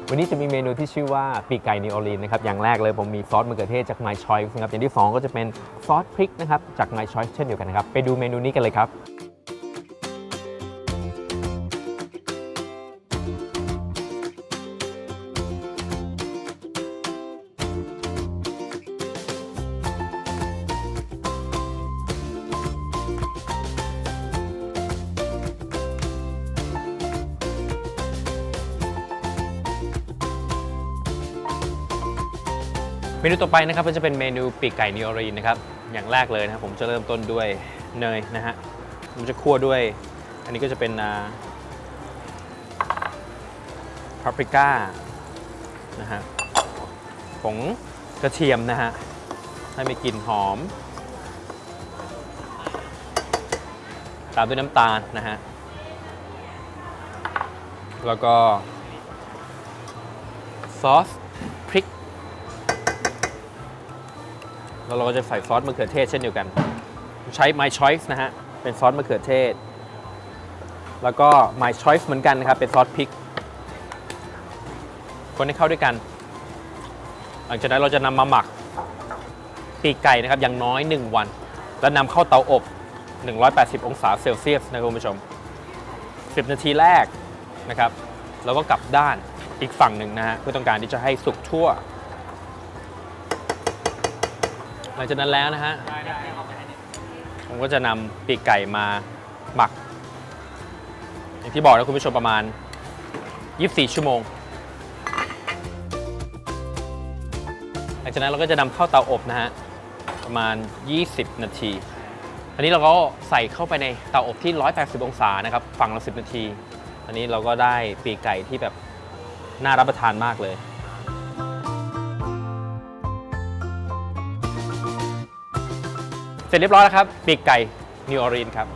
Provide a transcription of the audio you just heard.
วันนี้จะมีเมนูที่ชื่อว่าปีกไก่นิวออร์ลีนนะครับอย่างแรกเลยผมมีซอสมะเขือเทศจาก My Choice นะครับอย่างที่2ก็จะเป็นซอสพริกนะครับจาก My Choice เช่นเดียวกันนะครับไปดูเมนูนี้กันเลยครับเมนูต่อไปนะครับก็จะเป็นเมนูปีกไก่นิวออร์ลีนนะครับอย่างแรกเลยนะครับผมจะเริ่มต้นด้วยเนยนะฮะผมจะคั่วด้วยอันนี้ก็จะเป็นพาปริก้านะฮะผงกระเทียมนะฮะให้มีกลิ่นหอมตามด้วยน้ำตาลนะฮะแล้วก็ซอสพริกแล้วเราก็จะใส่ซอสมะเขือเทศเช่นเดียวกันใช้ My Choice นะฮะเป็นซอสมะเขือเทศแล้วก็ My Choice เหมือนกันนะครับเป็นซอสพริกคนให้เข้าด้วยกันหลังจากนั้นเราจะนำมาหมักปีกไก่นะครับอย่างน้อย1วันแล้วนำเข้าเตาอบ180องศาเซลเซียสนะครับคุณผู้ชม10นาทีแรกนะครับแล้วก็กลับด้านอีกฝั่งหนึ่งนะฮะเพื่อต้องการที่จะให้สุกทั่วหลังจากนั้นแล้วนะฮะผมก็จะนำปีกไก่มาหมักอย่างที่บอกนะคุณผู้ชมประมาณ24ชั่วโมงหลังจากนั้นเราก็จะนำเข้าเตาอบนะฮะประมาณ20นาทีอันนี้เราก็ใส่เข้าไปในเตาอบที่180องศานะครับฝั่งละ10นาทีอันนี้เราก็ได้ปีกไก่ที่แบบน่ารับประทานมากเลยเสร็จเรียบร้อยแล้วครับปีกไก่นิวออร์ลีนครับ